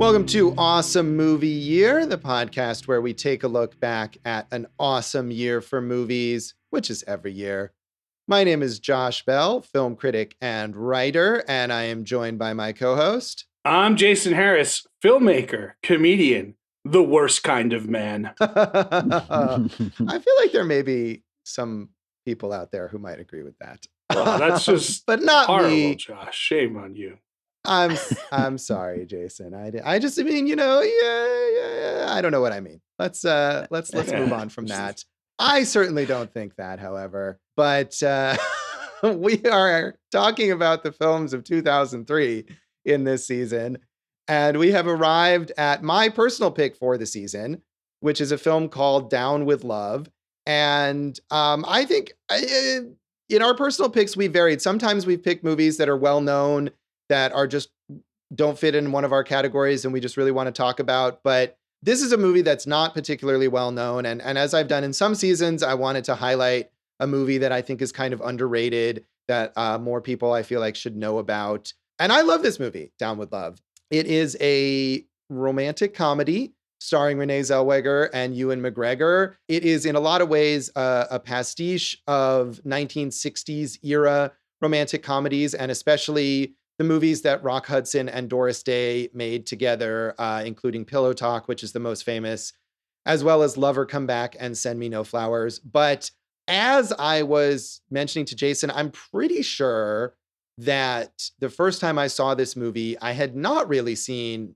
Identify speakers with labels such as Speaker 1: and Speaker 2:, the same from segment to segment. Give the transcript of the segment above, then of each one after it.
Speaker 1: Welcome to Awesome Movie Year, the podcast where we take a look back at an awesome year for movies, which is every year. My name is Josh Bell, film critic and writer, and I am joined by my co-host.
Speaker 2: I'm Jason Harris, filmmaker, comedian, the worst kind of man.
Speaker 1: I feel like there may be some people out there who might agree with that.
Speaker 2: Well, that's just
Speaker 1: but not
Speaker 2: horrible,
Speaker 1: me.
Speaker 2: Josh. Shame on you.
Speaker 1: I'm sorry, Jason. I just mean, yeah, I don't know what I mean. Let's move on from that. I certainly don't think that, however, but we are talking about the films of 2003 in this season, and we have arrived at my personal pick for the season, which is a film called Down with Love. And I think in our personal picks, we varied. Sometimes we've picked movies that are well known, that are just don't fit in one of our categories and we just really want to talk about. But this is a movie that's not particularly well known. And as I've done in some seasons, I wanted to highlight a movie that I think is kind of underrated, that more people I feel like should know about. And I love this movie, Down with Love. It is a romantic comedy starring Renee Zellweger and Ewan McGregor. It is in a lot of ways a pastiche of 1960s era romantic comedies, and especially the movies that Rock Hudson and Doris Day made together, including Pillow Talk, which is the most famous, as well as Lover Come Back and Send Me No Flowers. But as I was mentioning to Jason, I'm pretty sure that the first time I saw this movie, I had not really seen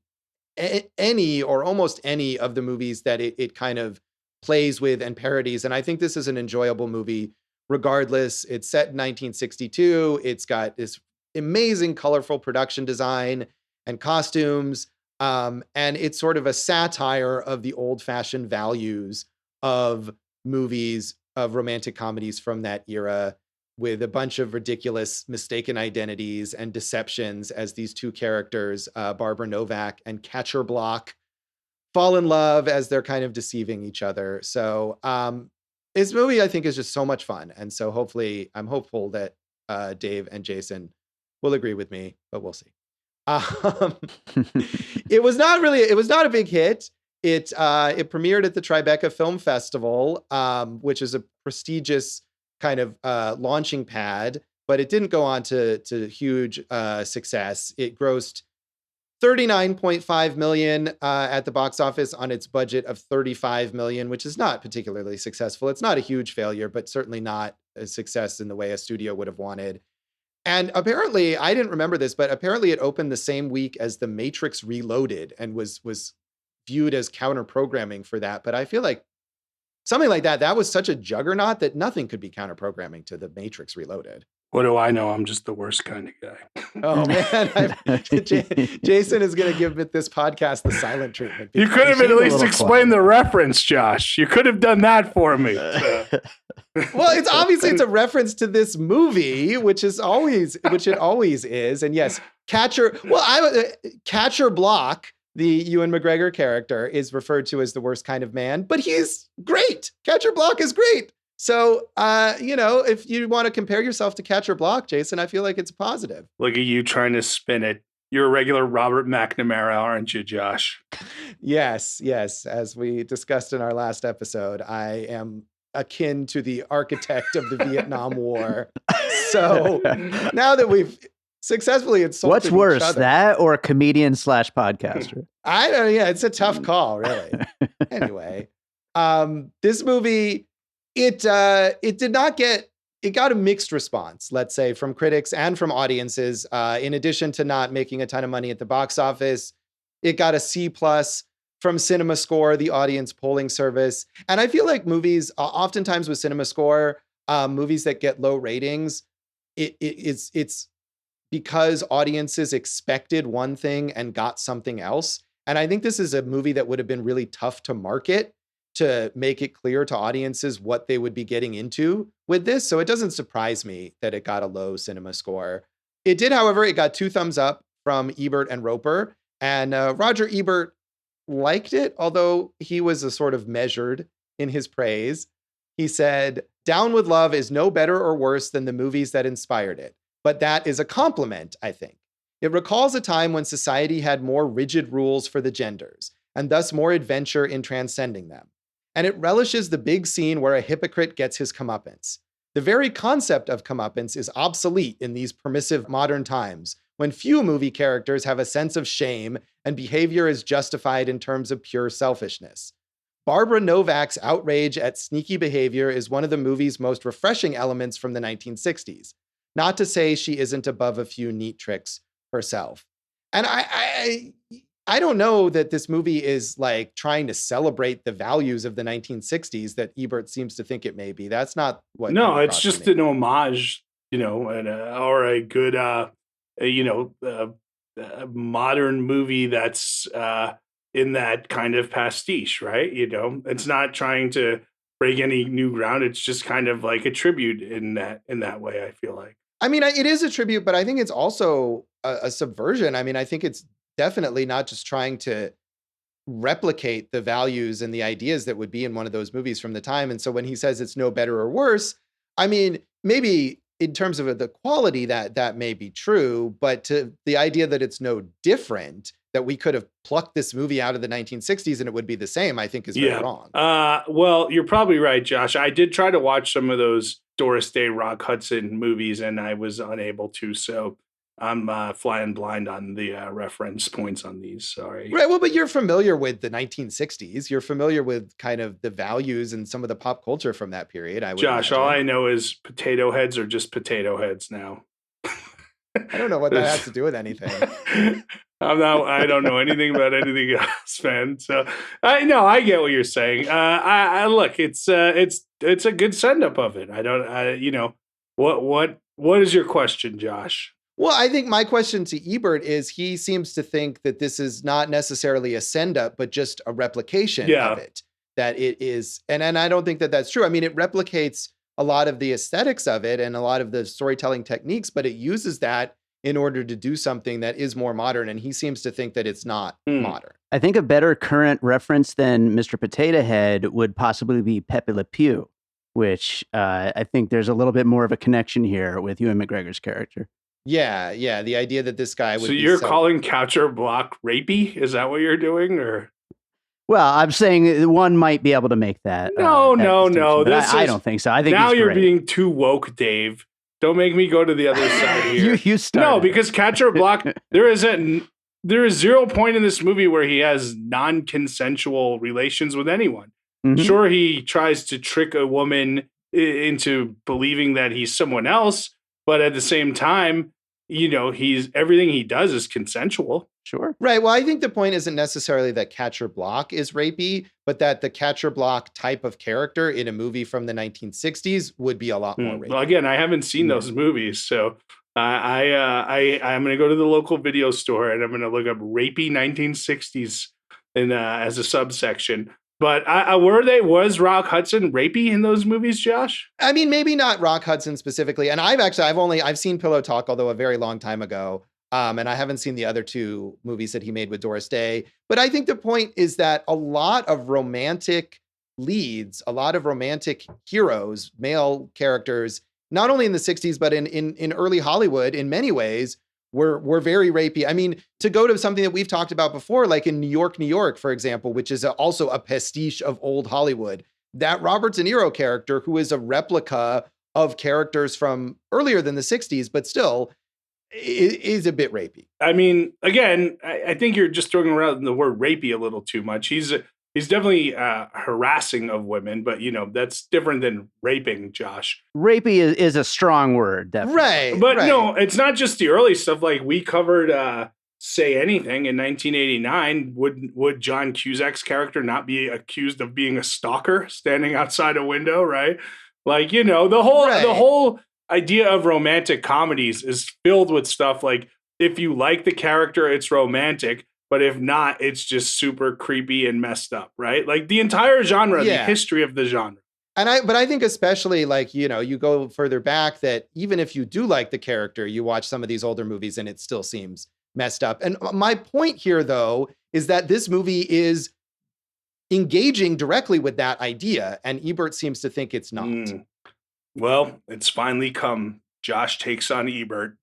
Speaker 1: any or almost any of the movies that it kind of plays with and parodies. And I think this is an enjoyable movie regardless. It's set in 1962. It's got this amazing colorful production design and costumes. And it's sort of a satire of the old-fashioned values of movies, of romantic comedies from that era, with a bunch of ridiculous mistaken identities and deceptions as these two characters, Barbara Novak and Catcher Block, fall in love as they're kind of deceiving each other. So this movie, I think, is just so much fun. And so I'm hopeful that Dave and Jason will agree with me, but we'll see. It was not a big hit. It premiered at the Tribeca Film Festival, which is a prestigious kind of launching pad, but it didn't go on to huge success. It grossed $39.5 million at the box office on its budget of $35 million, which is not particularly successful. It's not a huge failure, but certainly not a success in the way a studio would have wanted. And apparently, I didn't remember this, but apparently it opened the same week as The Matrix Reloaded and was viewed as counter-programming for that. But I feel like something like that was such a juggernaut that nothing could be counter-programming to The Matrix Reloaded.
Speaker 2: What do I know? I'm just the worst kind of guy.
Speaker 1: Oh, man. Jason is going to give this podcast the silent treatment.
Speaker 2: You could have at least explained the reference, Josh. You could have done that for me.
Speaker 1: Well, it's a reference to this movie, which it always is. And yes, Catcher Block, the Ewan McGregor character, is referred to as the worst kind of man, but he's great. Catcher Block is great. So, if you want to compare yourself to Catcher Block, Jason, I feel like it's a positive.
Speaker 2: Look at you trying to spin it. You're a regular Robert McNamara, aren't you, Josh?
Speaker 1: Yes. As we discussed in our last episode, I am akin to the architect of the Vietnam War. So now that we've successfully insulted
Speaker 3: what's worse,
Speaker 1: each other,
Speaker 3: that or a comedian / podcaster?
Speaker 1: I don't know. Yeah, it's a tough call, really. Anyway, this movie, it got a mixed response, let's say, from critics and from audiences. In addition to not making a ton of money at the box office, it got a C+ from CinemaScore, the audience polling service. And I feel like movies, oftentimes with CinemaScore, movies that get low ratings, it's because audiences expected one thing and got something else. And I think this is a movie that would have been really tough to market, to make it clear to audiences what they would be getting into with this. So it doesn't surprise me that it got a low CinemaScore. It did, however, it got 2 thumbs up from Ebert and Roper. And Roger Ebert liked it, although he was a sort of measured in his praise. He said, "Down with Love is no better or worse than the movies that inspired it. But that is a compliment, I think. It recalls a time when society had more rigid rules for the genders, and thus more adventure in transcending them. And it relishes the big scene where a hypocrite gets his comeuppance. The very concept of comeuppance is obsolete in these permissive modern times, when few movie characters have a sense of shame and behavior is justified in terms of pure selfishness. Barbara Novak's outrage at sneaky behavior is one of the movie's most refreshing elements from the 1960s. Not to say she isn't above a few neat tricks herself. And I don't know that this movie is like trying to celebrate the values of the 1960s that Ebert seems to think it may be. That's not what.
Speaker 2: No, it's just an homage, or a good, modern movie that's in that kind of pastiche, right? It's not trying to break any new ground. It's just kind of like a tribute in that way, I feel like.
Speaker 1: I mean, it is a tribute, but I think it's also a subversion. I mean, I think it's definitely not just trying to replicate the values and the ideas that would be in one of those movies from the time. And so when he says it's no better or worse, I mean, maybe in terms of the quality that may be true, but to the idea that it's no different, that we could have plucked this movie out of the 1960s and it would be the same, I think is very wrong.
Speaker 2: Well, you're probably right, Josh. I did try to watch some of those Doris Day, Rock Hudson movies, and I was unable to. So I'm flying blind on the reference points on these. Sorry.
Speaker 1: Right. Well, but you're familiar with the 1960s. You're familiar with kind of the values and some of the pop culture from that period.
Speaker 2: Josh, all I know is potato heads are just potato heads now.
Speaker 1: I don't know what that has to do with anything.
Speaker 2: I don't know anything about anything else, man. So I get what you're saying. I look, it's a good send up of it. What is your question, Josh?
Speaker 1: Well, I think my question to Ebert is he seems to think that this is not necessarily a send up, but just a replication of it. That it is, and I don't think that that's true. I mean, it replicates a lot of the aesthetics of it and a lot of the storytelling techniques, but it uses that in order to do something that is more modern. And he seems to think that it's not modern.
Speaker 3: I think a better current reference than Mr. Potato Head would possibly be Pepe Le Pew, which I think there's a little bit more of a connection here with Ewan McGregor's character.
Speaker 1: Yeah. The idea that this guy would
Speaker 2: So you're calling Coucher Block rapey? Is that what you're doing? Or
Speaker 3: well, I'm saying one might be able to make that.
Speaker 2: No.
Speaker 3: I don't think so. I think
Speaker 2: now you're being too woke, Dave. Don't make me go to the other side here.
Speaker 3: You started.
Speaker 2: No, because Catcher Block, there is 0 point in this movie where he has non-consensual relations with anyone. Mm-hmm. Sure, he tries to trick a woman into believing that he's someone else, but at the same time, everything he does is consensual.
Speaker 3: Sure.
Speaker 1: Right. Well, I think the point isn't necessarily that Catcher Block is rapey, but that the Catcher Block type of character in a movie from the 1960s would be a lot more rapey.
Speaker 2: Well, again, I haven't seen those movies, so I'm going to go to the local video store and I'm going to look up rapey 1960s as a subsection. But was Rock Hudson rapey in those movies, Josh?
Speaker 1: I mean, maybe not Rock Hudson specifically. And I've seen Pillow Talk, although a very long time ago. And I haven't seen the other two movies that he made with Doris Day. But I think the point is that a lot of romantic leads, a lot of romantic heroes, male characters, not only in the 60s, but in early Hollywood, in many ways, were very rapey. I mean, to go to something that we've talked about before, like in New York, for example, which is also a pastiche of old Hollywood, that Robert De Niro character, who is a replica of characters from earlier than the 60s, but still is a bit rapey.
Speaker 2: I mean, again, I think you're just throwing around the word rapey a little too much. He's definitely harassing of women, but that's different than raping, Josh.
Speaker 3: Rapey is a strong word, definitely.
Speaker 1: Right.
Speaker 2: But no, it's not just the early stuff. Like we covered Say Anything in 1989. Would John Cusack's character not be accused of being a stalker standing outside a window, right? Like, the whole idea of romantic comedies is filled with stuff like if you like the character, it's romantic. But if not, it's just super creepy and messed up, right? Like the entire genre, the history of the genre.
Speaker 1: But I think especially like, you go further back that even if you do like the character, you watch some of these older movies and it still seems messed up. And my point here, though, is that this movie is engaging directly with that idea. And Ebert seems to think it's not.
Speaker 2: Well, it's finally come. Josh takes on Ebert.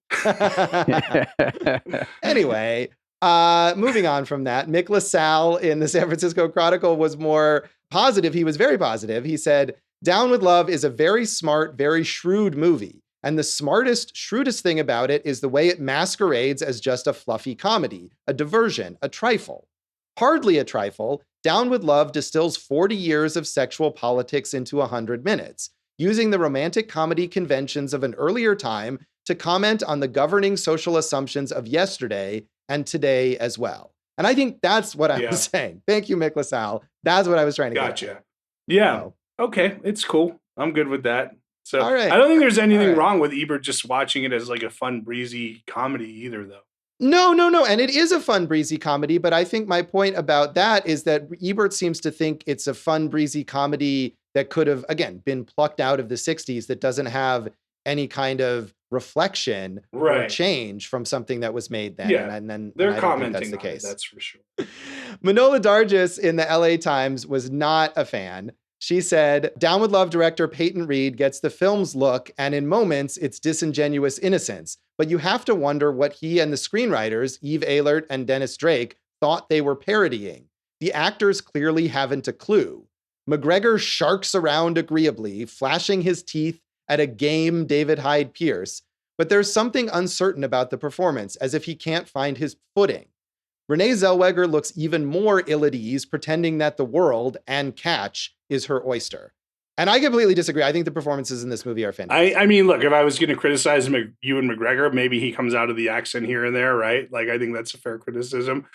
Speaker 1: Anyway, moving on from that, Mick LaSalle in the San Francisco Chronicle was more positive. He was very positive. He said, Down with Love is a very smart, very shrewd movie. And the smartest, shrewdest thing about it is the way it masquerades as just a fluffy comedy, a diversion, a trifle. Hardly a trifle, Down with Love distills 40 years of sexual politics into 100 minutes, using the romantic comedy conventions of an earlier time to comment on the governing social assumptions of yesterday and today as well. And I think that's what I was saying. Thank you, Mick LaSalle. That's what I was trying to get at.
Speaker 2: Yeah. So. Okay. It's cool. I'm good with that. So
Speaker 1: all right.
Speaker 2: I don't think there's anything wrong with Ebert just watching it as like a fun, breezy comedy either, though.
Speaker 1: No. And it is a fun, breezy comedy. But I think my point about that is that Ebert seems to think it's a fun, breezy comedy that could have, again, been plucked out of the 60s that doesn't have any kind of reflection or change from something that was made then.
Speaker 2: Yeah,
Speaker 1: and then
Speaker 2: they're
Speaker 1: I
Speaker 2: commenting
Speaker 1: that's the
Speaker 2: on
Speaker 1: case.
Speaker 2: It, that's for sure.
Speaker 1: Manohla Dargis in the LA Times was not a fan. She said, Down with Love director Peyton Reed gets the film's look, and in moments, it's disingenuous innocence. But you have to wonder what he and the screenwriters, Eve Ahlert and Dennis Drake, thought they were parodying. The actors clearly haven't a clue. McGregor sharks around agreeably, flashing his teeth at a game David Hyde Pierce. But there's something uncertain about the performance, as if he can't find his footing. Renee Zellweger looks even more ill at ease, pretending that the world and Catch is her oyster. And I completely disagree. I think the performances in this movie are fantastic.
Speaker 2: I mean, look, if I was going to criticize Ewan McGregor, maybe he comes out of the accent here and there, right? Like, I think that's a fair criticism.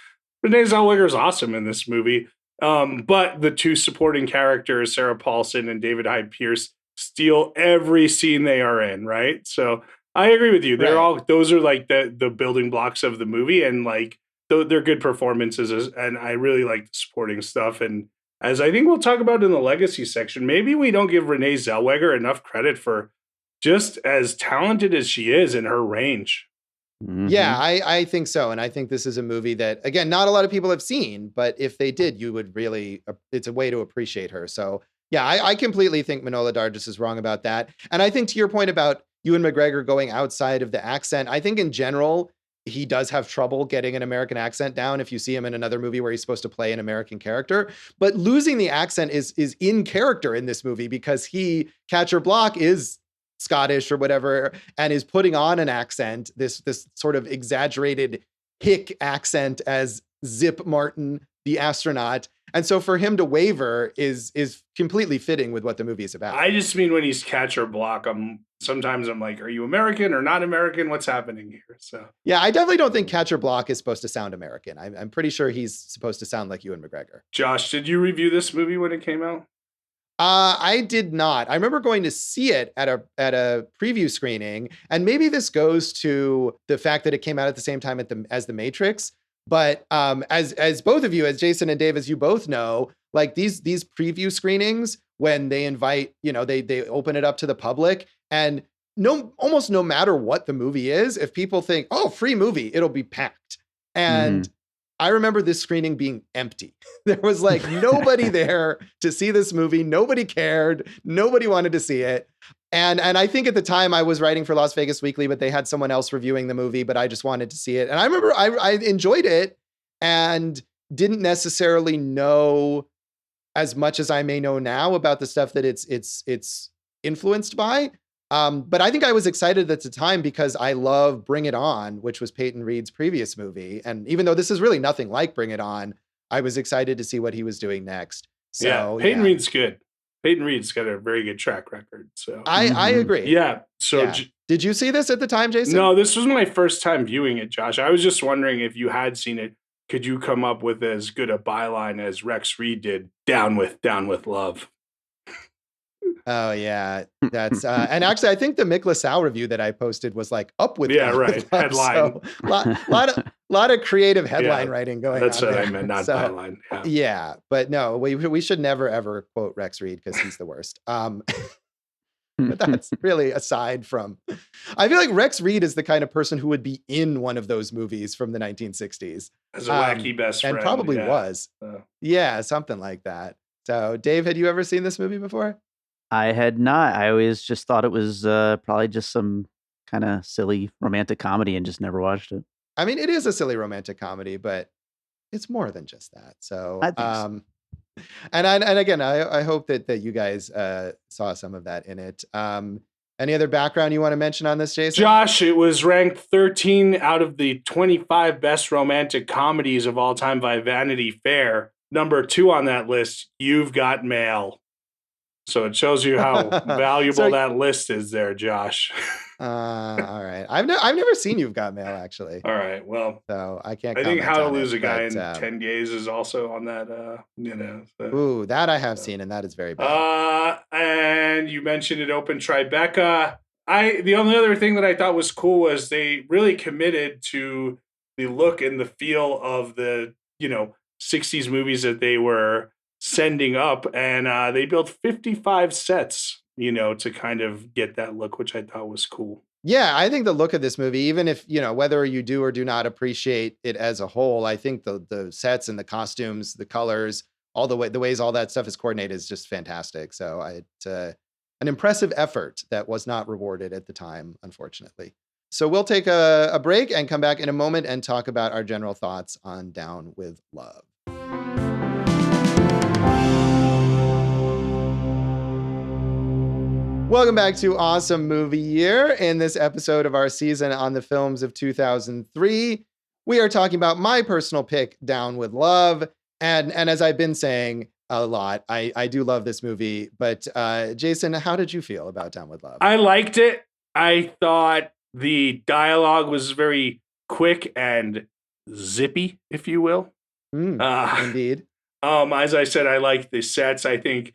Speaker 2: Renee Zellweger is awesome in this movie. But the two supporting characters, Sarah Paulson and David Hyde Pierce, steal every scene they are in, right? So I agree with you. Those are like the building blocks of the movie, and like they're good performances, and I really like the supporting stuff. And as I think we'll talk about in the legacy section, maybe we don't give Renee Zellweger enough credit for just as talented as she is in her range.
Speaker 1: Mm-hmm. Yeah, I think so. And I think this is a movie that, again, not a lot of people have seen, but if they did, you would really, it's a way to appreciate her. So yeah, I completely think Manohla Dargis is wrong about that. And I think to your point about Ewan McGregor going outside of the accent, I think in general, he does have trouble getting an American accent down if you see him in another movie where he's supposed to play an American character. But losing the accent is in character in this movie because Catcher Block is Scottish or whatever, and is putting on an accent, this sort of exaggerated hick accent as Zip Martin, the astronaut. And so for him to waver is completely fitting with what the movie is about.
Speaker 2: I just mean when he's Catcher Block, sometimes I'm like, are you American or not American? What's happening here? So
Speaker 1: yeah, I definitely don't think Catcher Block is supposed to sound American. I'm pretty sure he's supposed to sound like Ewan McGregor.
Speaker 2: Josh, did you review this movie when it came out?
Speaker 1: I did not. I remember going to see it at a preview screening, and maybe this goes to the fact that it came out at the same time as The Matrix. But as both of you, as Jason and Dave, as you both know, like these preview screenings, when they invite, they open it up to the public, and almost no matter what the movie is, if people think, oh, free movie, it'll be packed. And I remember this screening being empty. There was like nobody there to see this movie. Nobody cared. Nobody wanted to see it. And I think at the time I was writing for Las Vegas Weekly, but they had someone else reviewing the movie, but I just wanted to see it. And I remember I enjoyed it and didn't necessarily know as much as I may know now about the stuff that it's influenced by. But I think I was excited at the time because I love Bring It On, which was Peyton Reed's previous movie. And even though this is really nothing like Bring It On, I was excited to see what he was doing next. So
Speaker 2: yeah, Peyton Reed's good. Peyton Reed's got a very good track record. So
Speaker 1: I agree.
Speaker 2: Yeah. So
Speaker 1: did you see this at the time, Jason?
Speaker 2: No, this was my first time viewing it, Josh. I was just wondering if you had seen it, could you come up with as good a byline as Rex Reed did? Down with Love.
Speaker 1: Oh yeah, that's and actually I think the Mick LaSalle review that I posted was like up with
Speaker 2: right
Speaker 1: love,
Speaker 2: headline.
Speaker 1: So, lot of creative headline writing going
Speaker 2: that's
Speaker 1: on.
Speaker 2: That's what
Speaker 1: there.
Speaker 2: I meant, not byline.
Speaker 1: Yeah, but no, we should never ever quote Rex Reed because he's the worst. But that's really aside from. I feel like Rex Reed is the kind of person who would be in one of those movies from the 1960s
Speaker 2: as a wacky best friend,
Speaker 1: and probably was. Yeah, something like that. So, Dave, had you ever seen this movie before?
Speaker 3: I had not. I always just thought it was probably just some kind of silly romantic comedy and just never watched it.
Speaker 1: I mean, it is a silly romantic comedy, but it's more than just that. So,
Speaker 3: I think so.
Speaker 1: and again, I hope that you guys saw some of that in it. Any other background you want to mention on this, Jason?
Speaker 2: Josh, it was ranked 13 out of the 25 best romantic comedies of all time by Vanity Fair. Number 2 on that list, You've Got Mail. So it shows you how valuable that list is there, Josh.
Speaker 1: All right. I've never seen You've Got Mail, actually.
Speaker 2: All right. Well,
Speaker 1: so I can't.
Speaker 2: I think How to Lose
Speaker 1: it,
Speaker 2: a Guy in 10 Days is also on that. So.
Speaker 1: Ooh, that I have seen, and that is very bad.
Speaker 2: And you mentioned it opened Tribeca. The only other thing that I thought was cool was they really committed to the look and the feel of the 60s movies that they were sending up, and they built 55 sets, to kind of get that look, which I thought was cool.
Speaker 1: Yeah, I think the look of this movie, even if, whether you do or do not appreciate it as a whole, I think the sets and the costumes, the colors, all the ways all that stuff is coordinated is just fantastic. So it's an impressive effort that was not rewarded at the time, unfortunately. So we'll take a break and come back in a moment and talk about our general thoughts on Down with Love. Welcome back to Awesome Movie Year. In this episode of our season on the films of 2003, we are talking about my personal pick, Down with Love. And as I've been saying a lot, I do love this movie. But Jason, how did you feel about Down with Love?
Speaker 2: I liked it. I thought the dialogue was very quick and zippy, if you will.
Speaker 1: Indeed.
Speaker 2: As I said, I liked the sets. I think,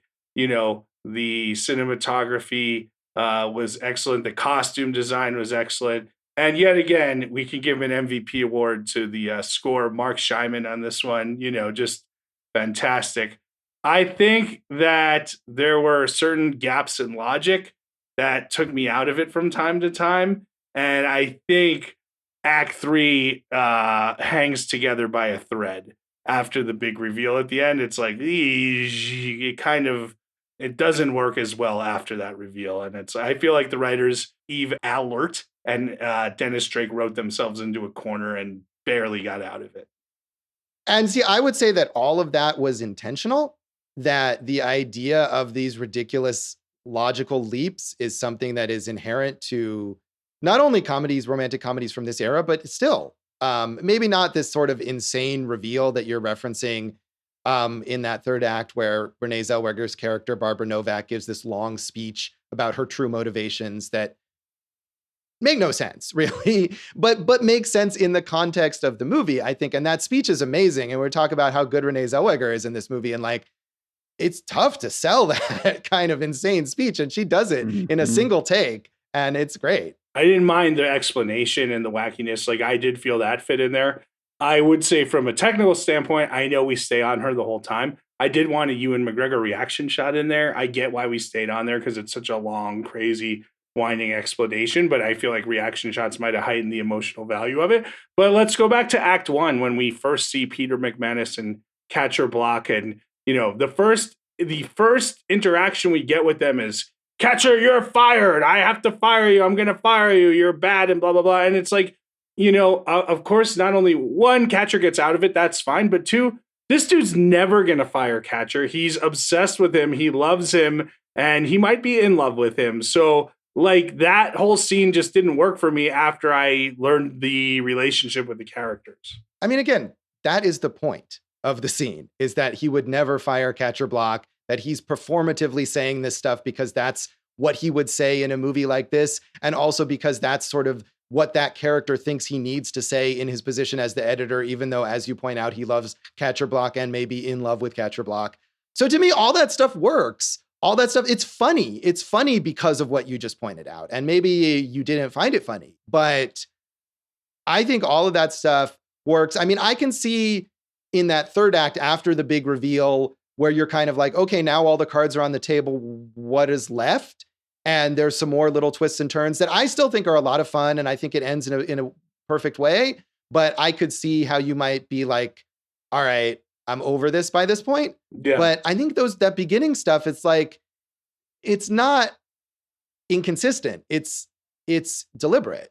Speaker 2: the cinematography was excellent. The costume design was excellent. And yet again, we can give an MVP award to the score, Mark Scheinman on this one, just fantastic. I think that there were certain gaps in logic that took me out of it from time to time. And I think Act 3 hangs together by a thread after the big reveal at the end. It's like, it doesn't work as well after that reveal. And I feel like the writers, Ahlert and Dennis Drake, wrote themselves into a corner and barely got out of it.
Speaker 1: And see, I would say that all of that was intentional, that the idea of these ridiculous logical leaps is something that is inherent to not only romantic comedies from this era, but still, maybe not this sort of insane reveal that you're referencing in that third act where Renee Zellweger's character, Barbara Novak, gives this long speech about her true motivations that make no sense, really, but make sense in the context of the movie, I think. And that speech is amazing. And we're talking about how good Renee Zellweger is in this movie. And it's tough to sell that kind of insane speech. And she does it in a single take. And it's great.
Speaker 2: I didn't mind the explanation and the wackiness. I did feel that fit in there. I would say from a technical standpoint, I know we stay on her the whole time. I did want a Ewan McGregor reaction shot in there. I get why we stayed on there because it's such a long, crazy, winding explanation, but I feel like reaction shots might have heightened the emotional value of it. But let's go back to Act 1 when we first see Peter McManus and Catcher Block. And, the first interaction we get with them is, Catcher, you're fired. I have to fire you. I'm going to fire you. You're bad and blah, blah, blah. And it's like, of course, not only one, Catcher gets out of it, that's fine. But two, this dude's never going to fire Catcher. He's obsessed with him. He loves him and he might be in love with him. So that whole scene just didn't work for me after I learned the relationship with the characters.
Speaker 1: I mean, again, that is the point of the scene, is that he would never fire Catcher Block, that he's performatively saying this stuff because that's what he would say in a movie like this. And also because that's sort of what that character thinks he needs to say in his position as the editor, even though, as you point out, he loves Catcher Block and may be in love with Catcher Block. So to me, all that stuff works. All that stuff, it's funny. It's funny because of what you just pointed out. And maybe you didn't find it funny, but I think all of that stuff works. I mean, I can see in that third act after the big reveal where you're kind of like, okay, now all the cards are on the table. What is left? And there's some more little twists and turns that I still think are a lot of fun. And I think it ends in a perfect way. But I could see how you might be like, all right, I'm over this by this point.
Speaker 2: Yeah.
Speaker 1: But I think that beginning stuff, it's not inconsistent. It's it's deliberate.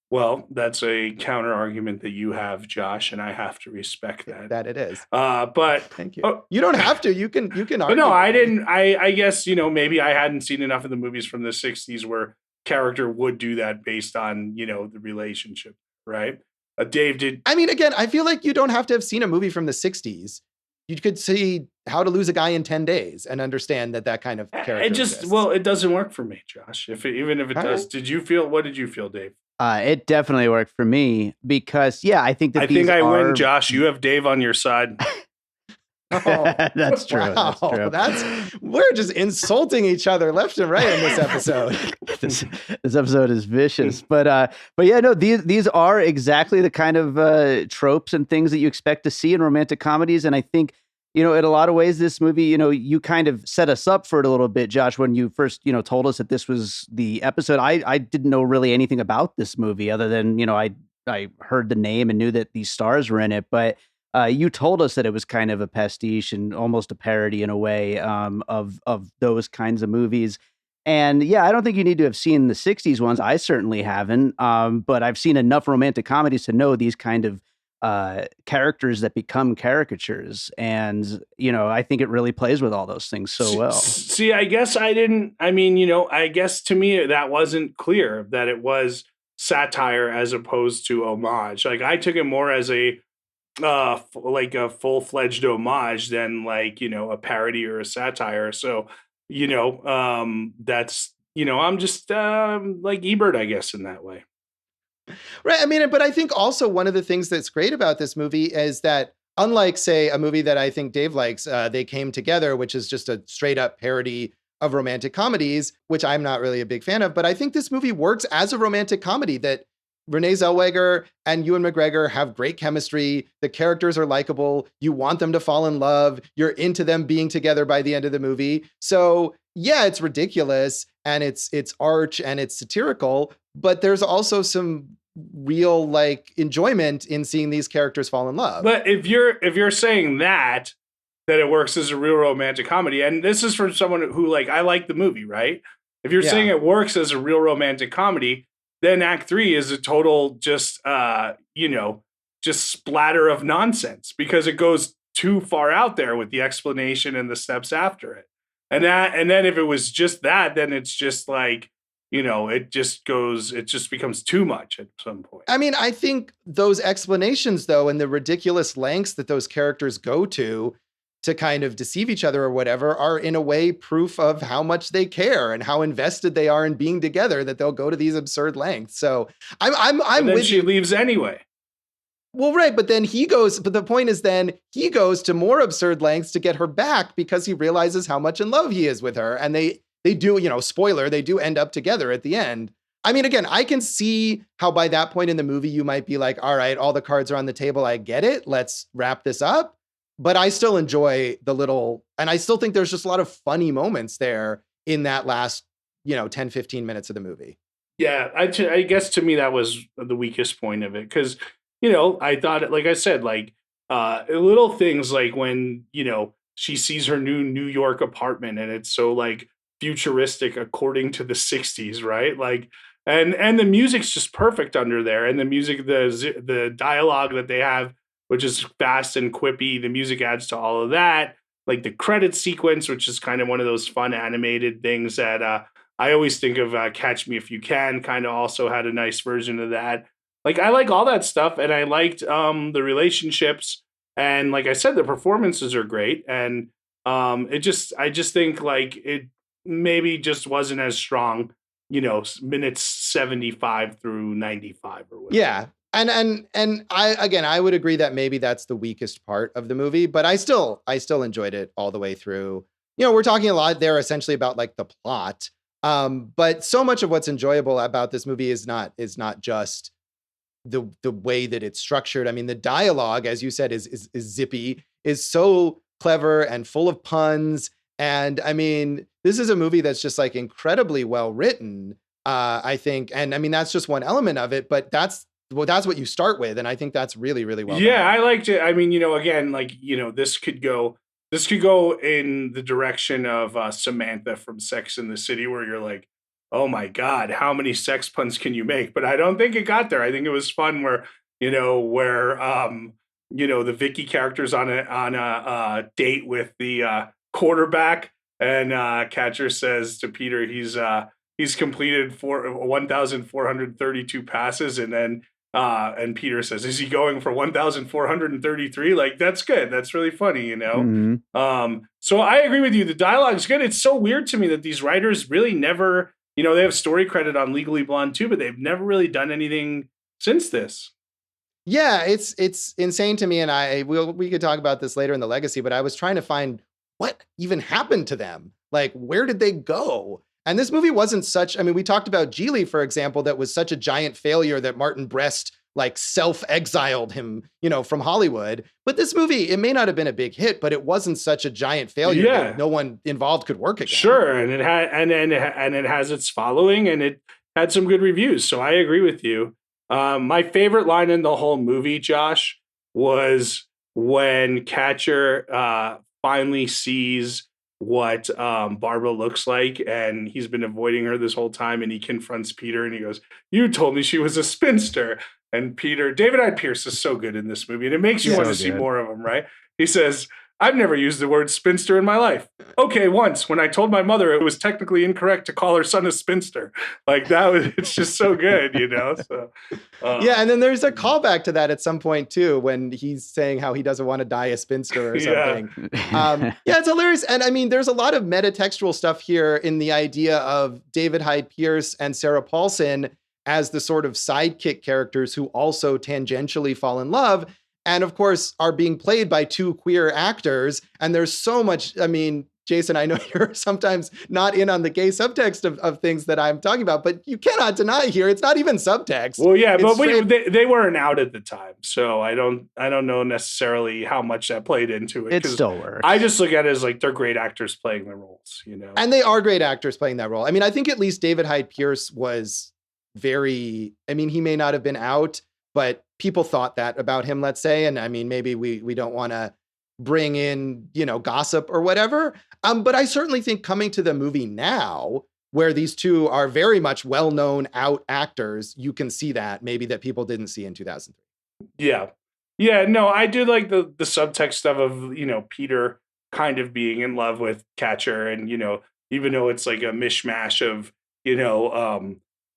Speaker 2: Well, that's a counter argument that you have, Josh, and I have to respect that.
Speaker 1: That it is.
Speaker 2: But
Speaker 1: thank you. You don't have to. You can argue.
Speaker 2: But no, I didn't. I guess, maybe I hadn't seen enough of the movies from the 60s where character would do that based on, the relationship, right? Dave did.
Speaker 1: I mean, again, I feel like you don't have to have seen a movie from the 60s. You could see How to Lose a Guy in 10 Days and understand that kind of character exists.
Speaker 2: It doesn't work for me, Josh. Even if it does.
Speaker 1: Right.
Speaker 2: What did you feel, Dave?
Speaker 3: It definitely worked for me because, I think that I
Speaker 2: win, Josh. You have Dave on your side.
Speaker 1: Oh,
Speaker 3: that's true.
Speaker 1: Wow.
Speaker 3: That's true.
Speaker 1: We're just insulting each other left and right in this episode.
Speaker 3: this episode is vicious, but yeah, no, these are exactly the kind of tropes and things that you expect to see in romantic comedies, and I think in a lot of ways, this movie, you kind of set us up for it a little bit, Josh, when you first, told us that this was the episode. I didn't know really anything about this movie other than, I heard the name and knew that these stars were in it. But you told us that it was kind of a pastiche and almost a parody in a way of those kinds of movies. And I don't think you need to have seen the 60s ones. I certainly haven't. But I've seen enough romantic comedies to know these kind of characters that become caricatures, and I think it really plays with all those things so well.
Speaker 2: See, I guess I didn't. I mean, I guess to me that wasn't clear that it was satire as opposed to homage. Like I took it more as a full-fledged homage than a parody or a satire. So that's I'm just like Ebert, I guess, in that way.
Speaker 1: Right. I mean, but I think also one of the things that's great about this movie is that unlike, say, a movie that I think Dave likes, They Came Together, which is just a straight up parody of romantic comedies, which I'm not really a big fan of. But I think this movie works as a romantic comedy, that Renee Zellweger and Ewan McGregor have great chemistry. The characters are likable. You want them to fall in love. You're into them being together by the end of the movie. So it's ridiculous and it's arch and it's satirical, but there's also some real enjoyment in seeing these characters fall in love.
Speaker 2: But if you're saying that it works as a real romantic comedy, and this is from someone who I like the movie, right? If you're saying it works as a real romantic comedy, then Act 3 is a total just splatter of nonsense because it goes too far out there with the explanation and the steps after it. And then if it was just that, then it's just it just becomes too much at some point.
Speaker 1: I mean, I think those explanations, though, and the ridiculous lengths that those characters go to kind of deceive each other or whatever, are in a way proof of how much they care and how invested they are in being together, that they'll go to these absurd lengths. So I'm with
Speaker 2: she leaves anyway.
Speaker 1: Well, right. But then the point is then he goes to more absurd lengths to get her back because he realizes how much in love he is with her. And they do, spoiler, they do end up together at the end. I mean, again, I can see how by that point in the movie, you might be like, all right, all the cards are on the table. I get it. Let's wrap this up. But I still enjoy and I still think there's just a lot of funny moments there in that last, 10, 15 minutes of the movie.
Speaker 2: Yeah, I guess to me that was the weakest point of it. Because, I thought, like I said, little things like when, she sees her new New York apartment and it's so futuristic according to the 60s, right? And the music's just perfect under there. And the music, the dialogue that they have, which is fast and quippy, the music adds to all of that. Like the credit sequence, which is kind of one of those fun animated things that I always think of Catch Me If You Can, kind of also had a nice version of that. I like all that stuff, and I liked the relationships, and like I said, the performances are great, and I just think it maybe just wasn't as strong, minutes 75 through 95 or whatever.
Speaker 1: Yeah. And I would agree that maybe that's the weakest part of the movie, but I still enjoyed it all the way through. We're talking a lot there essentially about the plot. But so much of what's enjoyable about this movie is not just the way that it's structured. I mean, the dialogue, as you said, is zippy, is so clever and full of puns. And I mean, this is a movie that's just incredibly well written, I think. And I mean, that's just one element of it, but that's what you start with. And I think that's really, really well done.
Speaker 2: I liked it. I mean, again, this could go in the direction of Samantha from Sex and the City, where you're like, oh my God, how many sex puns can you make? But I don't think it got there. I think it was fun where the Vicky character's on a date with the quarterback, and Catcher says to Peter he's completed 1,432 passes, and Peter says, is he going for 1,433? Like, that's good. That's really funny, So I agree with you. The dialogue is good. It's so weird to me that these writers really never, they have story credit on Legally Blonde too, but they've never really done anything since this.
Speaker 1: Yeah, it's insane to me, and we could talk about this later in the legacy, but I was trying to find what even happened to them. Like, where did they go? And this movie wasn't such, I mean, we talked about Geely, for example, that was such a giant failure that Martin Brest like self-exiled him, from Hollywood. But this movie, it may not have been a big hit, but it wasn't such a giant failure that no one involved could work again.
Speaker 2: Sure, and it has its following, and it had some good reviews. So I agree with you. My favorite line in the whole movie, Josh, was when Catcher finally sees what Barbara looks like, and he's been avoiding her this whole time, and he confronts Peter and he goes, "You told me she was a spinster." And David Hyde Pierce is so good in this movie, and it makes you want to see more of him, right? He says, "I've never used the word spinster in my life. Okay, once when I told my mother it was technically incorrect to call her son a spinster." Like it's just so good, So
Speaker 1: yeah, and then there's a callback to that at some point too, when he's saying how he doesn't want to die a spinster or something. It's hilarious. And I mean, there's a lot of metatextual stuff here in the idea of David Hyde Pierce and Sarah Paulson as the sort of sidekick characters who also tangentially fall in love. And of course, are being played by two queer actors. And there's so much, I mean, Jason, I know you're sometimes not in on the gay subtext of things that I'm talking about, but you cannot deny here, it's not even subtext.
Speaker 2: Well, yeah, but they weren't out at the time. So I don't know necessarily how much that played into it.
Speaker 3: It still works.
Speaker 2: I just look at it as like they're great actors playing their roles,
Speaker 1: And they are great actors playing that role. I mean, I think at least David Hyde Pierce was he may not have been out, but people thought that about him, let's say. And I mean, maybe we don't want to bring in, gossip or whatever. But I certainly think coming to the movie now, where these two are very much well-known out actors, you can see that that people didn't see in 2003.
Speaker 2: Yeah. Yeah, no, I do like the subtext stuff of, Peter kind of being in love with Catcher. And, even though it's like a mishmash of,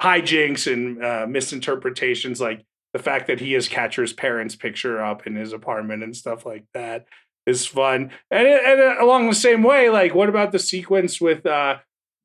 Speaker 2: hijinks and misinterpretations, like the fact that he has Catcher's parents' picture up in his apartment and stuff like that is fun. And along the same way, like, what about the sequence with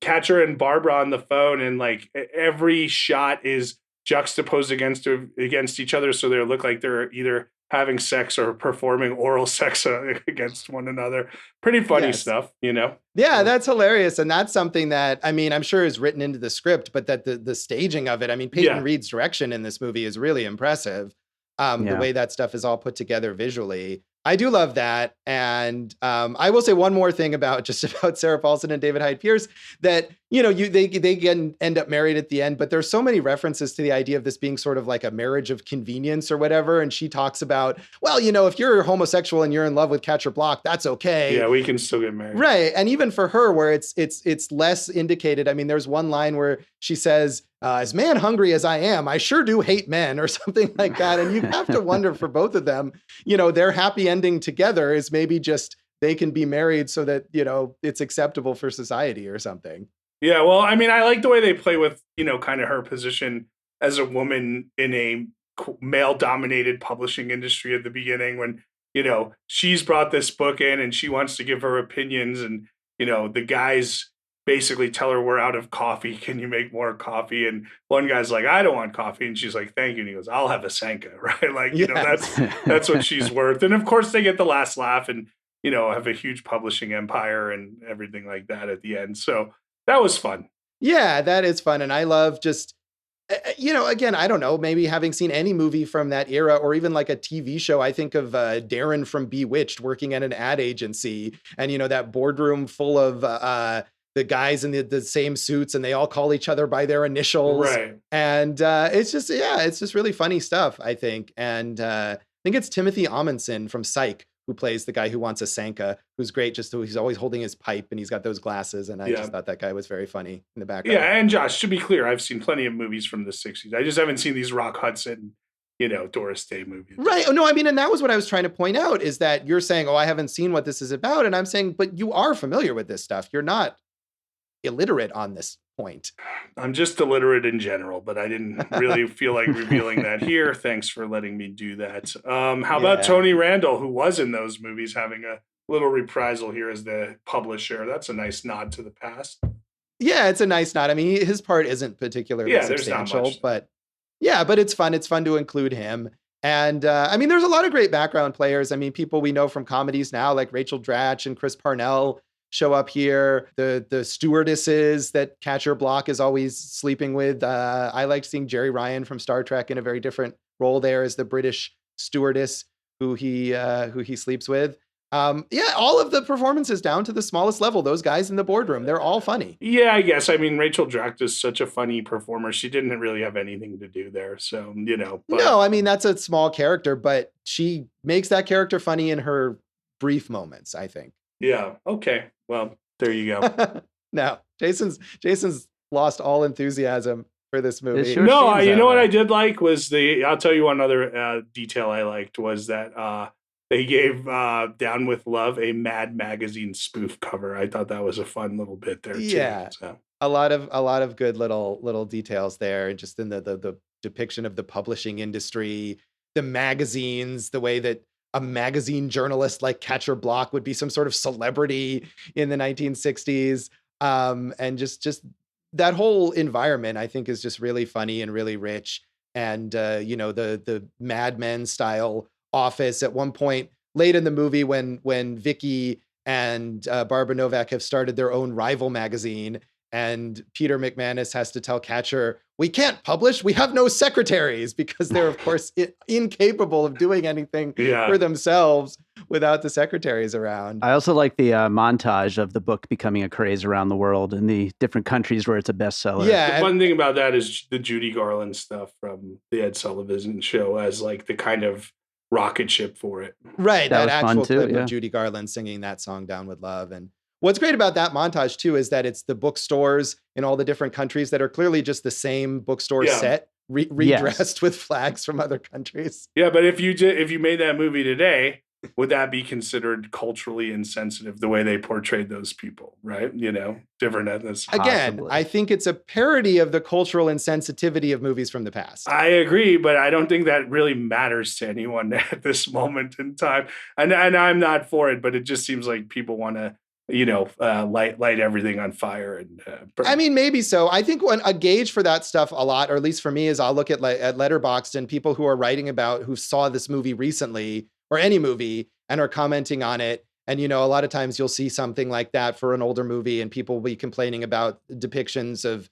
Speaker 2: Catcher and Barbara on the phone, and like every shot is juxtaposed against each other, so they look like they're either having sex or performing oral sex against one another. Pretty funny stuff,
Speaker 1: Yeah, that's hilarious. And that's something that, I mean, I'm sure is written into the script, but that the staging of it, I mean, Peyton Reed's direction in this movie is really impressive. The way that stuff is all put together visually. I do love that. And I will say one more thing about Sarah Paulson and David Hyde Pierce, that, they end up married at the end, but there's so many references to the idea of this being sort of like a marriage of convenience or whatever. And she talks about, well, if you're homosexual and you're in love with Catcher Block, that's okay.
Speaker 2: Yeah, we can still get married.
Speaker 1: Right. And even for her, where it's less indicated. I mean, there's one line where she says, as man hungry as I am, I sure do hate men, or something like that. And you have to wonder for both of them, their happy ending together is maybe just they can be married so that, it's acceptable for society or something.
Speaker 2: Yeah, well, I mean, I like the way they play with, kind of her position as a woman in a male-dominated publishing industry at the beginning, when, she's brought this book in and she wants to give her opinions, and, the guys basically tell her, we're out of coffee. Can you make more coffee? And one guy's like, I don't want coffee. And she's like, thank you. And he goes, I'll have a Sanka, right? Like, that's what she's worth. And of course they get the last laugh and, have a huge publishing empire and everything like that at the end. So that was fun.
Speaker 1: Yeah, that is fun. And I love just, again, I don't know, maybe having seen any movie from that era or even like a TV show, I think of Darren from Bewitched working at an ad agency, and, that boardroom full of the guys in the same suits, and they all call each other by their initials.
Speaker 2: Right.
Speaker 1: And it's just really funny stuff, I think. And I think it's Timothy Amundsen from Psych who plays the guy who wants a Sanka, who's great. Just he's always holding his pipe and he's got those glasses. And I just thought that guy was very funny in the background.
Speaker 2: Yeah, and Josh, to be clear, I've seen plenty of movies from the 60s. I just haven't seen these Rock Hudson, Doris Day movies.
Speaker 1: Right. Oh, no, I mean, and that was what I was trying to point out, is that you're saying, oh, I haven't seen what this is about. And I'm saying, but you are familiar with this stuff. You're not illiterate on this point.
Speaker 2: I'm just illiterate in general, but I didn't really feel like revealing that here. Thanks for letting me do that. How about Tony Randall, who was in those movies, having a little reprisal here as the publisher? That's a nice nod to the past.
Speaker 1: Yeah, it's a nice nod. I mean, his part isn't particularly substantial, but it's fun. It's fun to include him. And I mean, there's a lot of great background players. I mean, people we know from comedies now, like Rachel Dratch and Chris Parnell, show up here. The stewardesses that Catcher Block is always sleeping with. I like seeing Jerry Ryan from Star Trek in a very different role there as the British stewardess who he sleeps with. All of the performances down to the smallest level, those guys in the boardroom, they're all funny.
Speaker 2: Yeah, I guess. I mean, Rachel Dratch is such a funny performer. She didn't really have anything to do there. So, But...
Speaker 1: No, I mean, that's a small character, but she makes that character funny in her brief moments, I think.
Speaker 2: Yeah. Okay. Well, there you go.
Speaker 1: Now, Jason's lost all enthusiasm for this movie.
Speaker 2: Sure no, you know what I did like was I'll tell you one other detail I liked was that they gave Down with Love a Mad Magazine spoof cover. I thought that was a fun little bit there too.
Speaker 1: Yeah. So. A lot of good little details there, just in the depiction of the publishing industry, the magazines, the way that a magazine journalist like Catcher Block would be some sort of celebrity in the 1960s. And just that whole environment, I think, is just really funny and really rich. And, the Mad Men style office at one point late in the movie when Vicky and Barbara Novak have started their own rival magazine. And Peter McManus has to tell Catcher, we can't publish. We have no secretaries, because they're, of course, incapable of doing anything for themselves without the secretaries around.
Speaker 3: I also like the montage of the book becoming a craze around the world in the different countries where it's a bestseller.
Speaker 2: Yeah. The fun thing about that is the Judy Garland stuff from the Ed Sullivan Show as like the kind of rocket ship for it.
Speaker 1: Right. That actual clip of Judy Garland singing that song Down with Love. And what's great about that montage, too, is that it's the bookstores in all the different countries that are clearly just the same bookstore set, redressed with flags from other countries.
Speaker 2: Yeah, but if you made that movie today, would that be considered culturally insensitive the way they portrayed those people, right? Different ethnicities.
Speaker 1: Again, I think it's a parody of the cultural insensitivity of movies from the past.
Speaker 2: I agree, but I don't think that really matters to anyone at this moment in time. And I'm not for it, but it just seems like people want to light everything on fire. And
Speaker 1: I mean, maybe so. I think a gauge for that stuff a lot, or at least for me, is I'll look at Letterboxd and people who are writing about who saw this movie recently or any movie and are commenting on it. And, a lot of times you'll see something like that for an older movie and people will be complaining about depictions of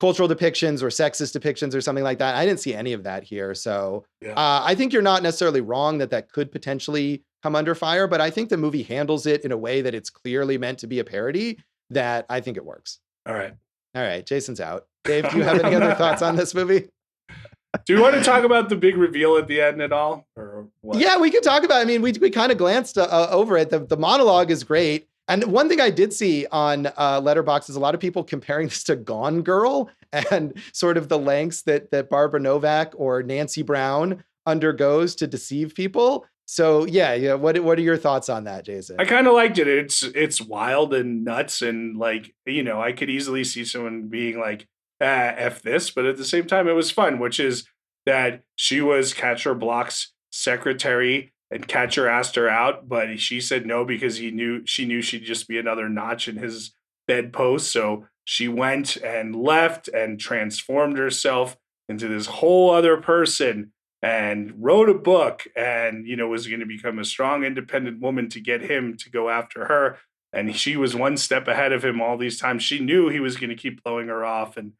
Speaker 1: cultural depictions or sexist depictions or something like that. I didn't see any of that here. So I think you're not necessarily wrong that could potentially come under fire, but I think the movie handles it in a way that it's clearly meant to be a parody, that I think it works.
Speaker 2: All right.
Speaker 1: Jason's out. Dave, do you have any other thoughts on this movie?
Speaker 2: Do you want to talk about the big reveal at the end at all? Or what?
Speaker 1: Yeah, we could talk about it. I mean, we kind of glanced over it. The monologue is great. And one thing I did see on Letterboxd is a lot of people comparing this to Gone Girl and sort of the lengths that Barbara Novak or Nancy Brown undergoes to deceive people. So yeah. What are your thoughts on that, Jason?
Speaker 2: I kind of liked it. It's wild and nuts, and like, I could easily see someone being like, F this, but at the same time, it was fun, which is that she was Catcher Block's secretary, and Catcher asked her out, but she said no because she knew she'd just be another notch in his bedpost. So she went and left and transformed herself into this whole other person and wrote a book and, was going to become a strong, independent woman to get him to go after her. And she was one step ahead of him all these times. She knew he was going to keep blowing her off. And,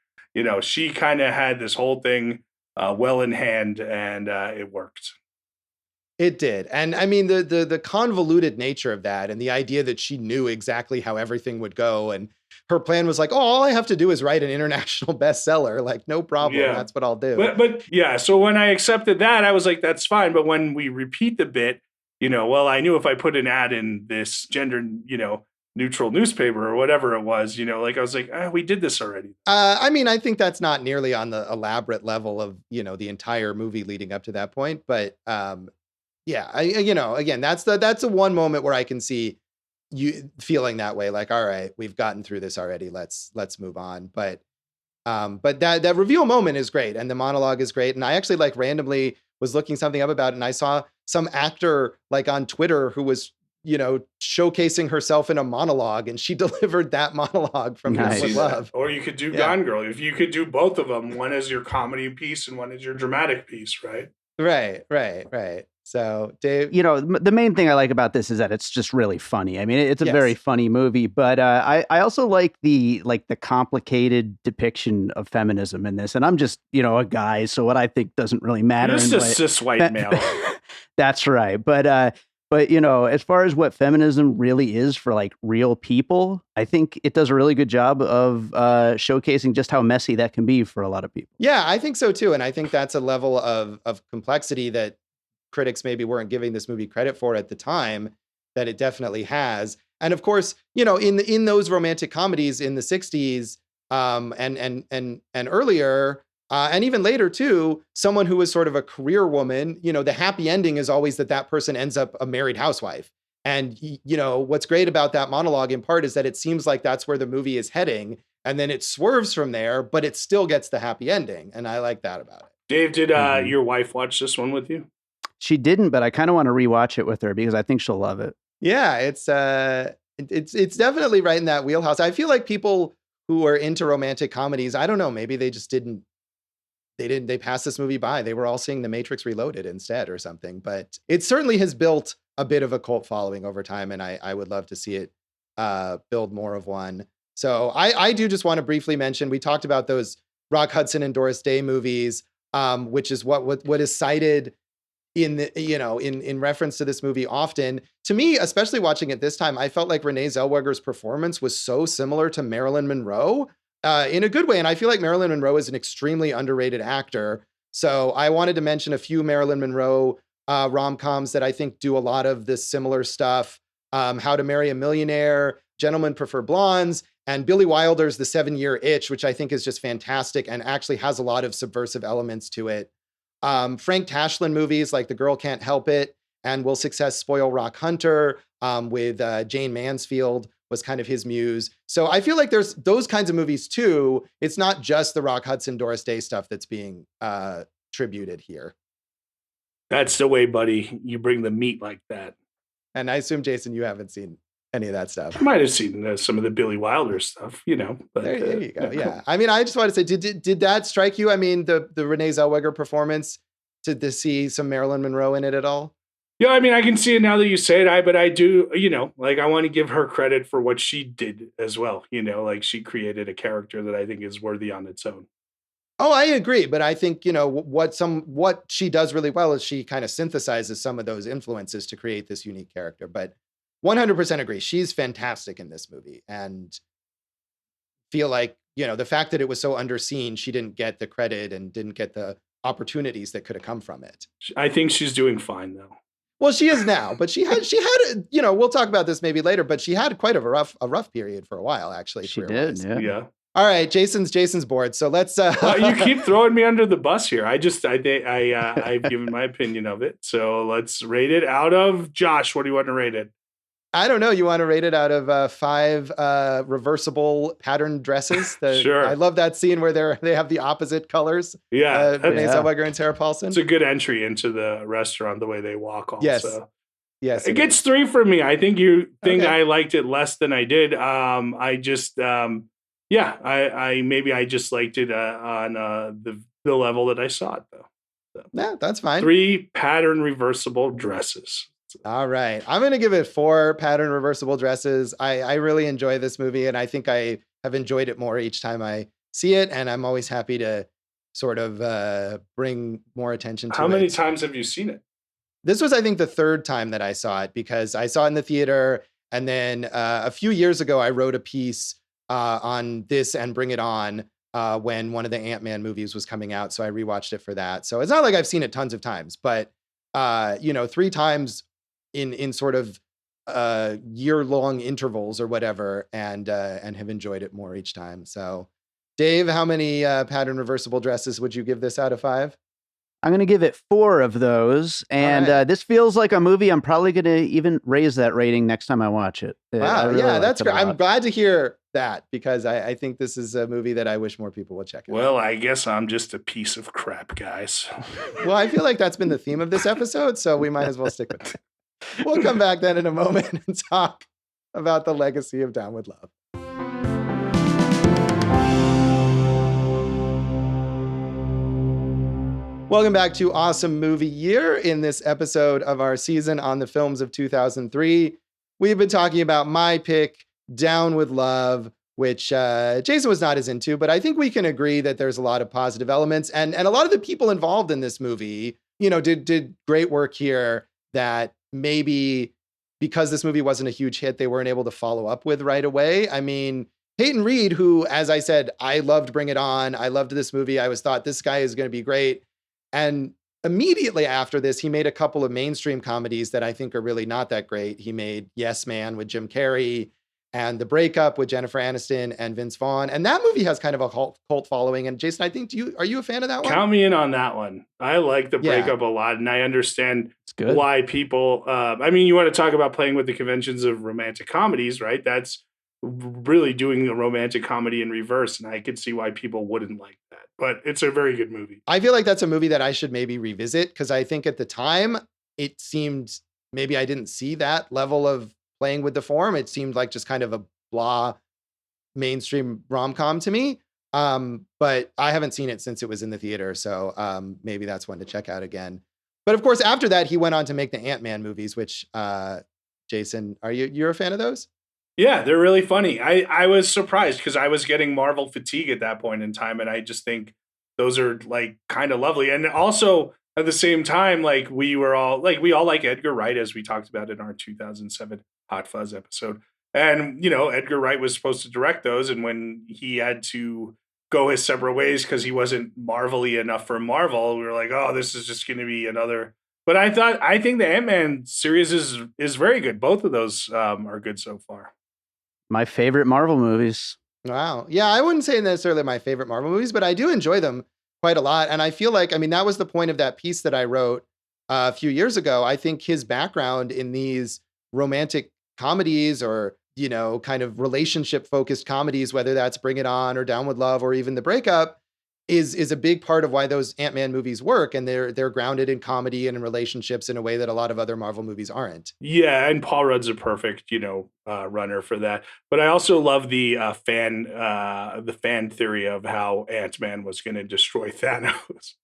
Speaker 2: she kind of had this whole thing well in hand, and it worked.
Speaker 1: It did. And I mean, the convoluted nature of that and the idea that she knew exactly how everything would go. And her plan was like, oh, all I have to do is write an international bestseller. Like, no problem. Yeah. That's what I'll do.
Speaker 2: But yeah. So when I accepted that, I was like, that's fine. But when we repeat the bit well, I knew if I put an ad in this gender, neutral newspaper or whatever it was, like I was like, we did this already.
Speaker 1: I mean, I think that's not nearly on the elaborate level of, the entire movie leading up to that point. But yeah, again, that's the one moment where I can see you feeling that way. Like, all right, we've gotten through this already. Let's move on. But that reveal moment is great. And the monologue is great. And I actually randomly was looking something up about it. And I saw some actor on Twitter who was, showcasing herself in a monologue, and she delivered that monologue from
Speaker 3: Nice.
Speaker 1: With Love.
Speaker 2: Or you could do Gone Girl. If you could do both of them, one is your comedy piece and one is your dramatic piece, right?
Speaker 1: Right. So, Dave,
Speaker 3: the main thing I like about this is that it's just really funny. I mean, it's a very funny movie, but I also like the complicated depiction of feminism in this. And I'm just, a guy, so what I think doesn't really matter.
Speaker 2: You're just a cis white male.
Speaker 3: That's right. But as far as what feminism really is for real people, I think it does a really good job of showcasing just how messy that can be for a lot of people.
Speaker 1: Yeah, I think so too. And I think that's a level of complexity that critics maybe weren't giving this movie credit for at the time that it definitely has. And of course, in those romantic comedies in the 60s and earlier, and even later too, someone who was sort of a career woman, the happy ending is always that person ends up a married housewife. And, what's great about that monologue in part is that it seems like that's where the movie is heading. And then it swerves from there, but it still gets the happy ending. And I like that about it.
Speaker 2: Dave, did your wife watch this one with you?
Speaker 3: She didn't, but I kind of want to rewatch it with her because I think she'll love it.
Speaker 1: Yeah, it's definitely right in that wheelhouse. I feel like people who are into romantic comedies, I don't know, maybe they just they passed this movie by. They were all seeing The Matrix Reloaded instead or something. But it certainly has built a bit of a cult following over time, and I would love to see it build more of one. So I do just want to briefly mention, we talked about those Rock Hudson and Doris Day movies, which is what is cited in the, in reference to this movie often. To me, especially watching it this time, I felt like Renee Zellweger's performance was so similar to Marilyn Monroe in a good way. And I feel like Marilyn Monroe is an extremely underrated actor. So I wanted to mention a few Marilyn Monroe rom-coms that I think do a lot of this similar stuff. How to Marry a Millionaire, Gentlemen Prefer Blondes, and Billy Wilder's The 7-Year Itch, which I think is just fantastic and actually has a lot of subversive elements to it. Frank Tashlin movies like The Girl Can't Help It and Will Success Spoil Rock Hunter with Jane Mansfield was kind of his muse. So I feel like there's those kinds of movies too. It's not just the Rock Hudson, Doris Day stuff that's being tributed here.
Speaker 2: That's the way, buddy. You bring the meat like that.
Speaker 1: And I assume, Jason, you haven't seen any of that stuff.
Speaker 2: I might have seen some of the Billy Wilder stuff, But,
Speaker 1: there you go. Yeah. I mean, I just want to say, did that strike you? I mean, the Renee Zellweger performance, to see some Marilyn Monroe in it at all?
Speaker 2: Yeah, I mean, I can see it now that you say it. But I do, I want to give her credit for what she did as well. She created a character that I think is worthy on its own.
Speaker 1: Oh, I agree. But I think, what she does really well is she kind of synthesizes some of those influences to create this unique character. But 100% agree. She's fantastic in this movie, and feel like, the fact that it was so underseen, she didn't get the credit and didn't get the opportunities that could have come from it.
Speaker 2: I think she's doing fine though.
Speaker 1: Well, she is now, but she had, we'll talk about this maybe later, but she had quite of a rough period for a while, actually.
Speaker 3: She did.
Speaker 2: Yeah.
Speaker 1: All right. Jason's board. So let's,
Speaker 2: you keep throwing me under the bus here. I've given my opinion of it. So let's rate it out of, Josh, what do you want to rate it?
Speaker 1: I don't know. You want to rate it out of 5 reversible pattern dresses?
Speaker 2: Sure.
Speaker 1: I love that scene where they have the opposite colors.
Speaker 2: Yeah.
Speaker 1: Renee Zellweger and Sarah Paulson.
Speaker 2: It's a good entry into the restaurant, the way they walk also.
Speaker 1: Yes.
Speaker 2: It gets 3 for me. I think you think I liked it less than I did. I just, I just liked it on the level that I saw it though. So,
Speaker 1: yeah, that's fine.
Speaker 2: 3 pattern reversible dresses.
Speaker 1: All right. I'm going to give it 4 pattern reversible dresses. I really enjoy this movie, and I think I have enjoyed it more each time I see it. And I'm always happy to sort of bring more attention to it.
Speaker 2: How many times have you seen it?
Speaker 1: This was, I think, the 3rd time that I saw it, because I saw it in the theater. And then a few years ago, I wrote a piece on this and Bring It On when one of the Ant-Man movies was coming out. So I rewatched it for that. So it's not like I've seen it tons of times, but 3 times in sort of year-long intervals or whatever, and have enjoyed it more each time. So, Dave, how many pattern reversible dresses would you give this out of 5?
Speaker 3: I'm going to give it 4 of those. And
Speaker 1: right.
Speaker 3: This feels like a movie I'm probably going to even raise that rating next time I watch it.
Speaker 1: Wow.
Speaker 3: Really
Speaker 1: Yeah, that's
Speaker 3: liked it
Speaker 1: great.
Speaker 3: a
Speaker 1: I'm
Speaker 3: lot.
Speaker 1: glad to hear that, because I think this is a movie that I wish more people would check out.
Speaker 2: Well, I guess I'm just a piece of crap, guys.
Speaker 1: Well, I feel like that's been the theme of this episode, so we might as well stick with it. We'll come back then in a moment and talk about the legacy of Down with Love. Welcome back to Awesome Movie Year. In this episode of our season on the films of 2003, we've been talking about my pick, Down with Love, which Jason was not as into, but I think we can agree that there's a lot of positive elements, and a lot of the people involved in this movie, did great work here that maybe because this movie wasn't a huge hit, they weren't able to follow up with right away. I mean, Peyton Reed, who, as I said, I loved Bring It On. I loved this movie. I thought this guy is going to be great. And immediately after this, he made a couple of mainstream comedies that I think are really not that great. He made Yes Man with Jim Carrey and The Breakup with Jennifer Aniston and Vince Vaughn. And that movie has kind of a cult following. And Jason, I think, are you a fan of that one?
Speaker 2: Count me in on that one. I like The Breakup a lot, and I understand why people, you want to talk about playing with the conventions of romantic comedies, right? That's really doing a romantic comedy in reverse, and I could see why people wouldn't like that. But it's a very good movie.
Speaker 1: I feel like that's a movie that I should maybe revisit, because I think at the time it seemed maybe I didn't see that level of playing with the form. It seemed like just kind of a blah mainstream rom-com to me. But I haven't seen it since it was in the theater, so maybe that's one to check out again. But of course, after that, he went on to make the Ant-Man movies, which Jason, you're a fan of those?
Speaker 2: Yeah, they're really funny. I was surprised because I was getting Marvel fatigue at that point in time, and I just think those are like kind of lovely. And also at the same time, like we all like Edgar Wright, as we talked about in our 2007 Hot Fuzz episode. And Edgar Wright was supposed to direct those, and when he had to go his separate ways because he wasn't Marvel-y enough for Marvel, we were like, oh, this is just going to be another. But I think the Ant-Man series is very good. Both of those are good so far.
Speaker 3: My favorite Marvel movies.
Speaker 1: Wow. Yeah, I wouldn't say necessarily my favorite Marvel movies, but I do enjoy them quite a lot. And I feel like, that was the point of that piece that I wrote a few years ago. I think his background in these romantic comedies or, kind of relationship focused comedies, whether that's Bring It On or Down with Love or even The Breakup, is a big part of why those Ant-Man movies work. And they're grounded in comedy and in relationships in a way that a lot of other Marvel movies aren't.
Speaker 2: Yeah, and Paul Rudd's a perfect, runner for that. But I also love the fan theory of how Ant-Man was going to destroy Thanos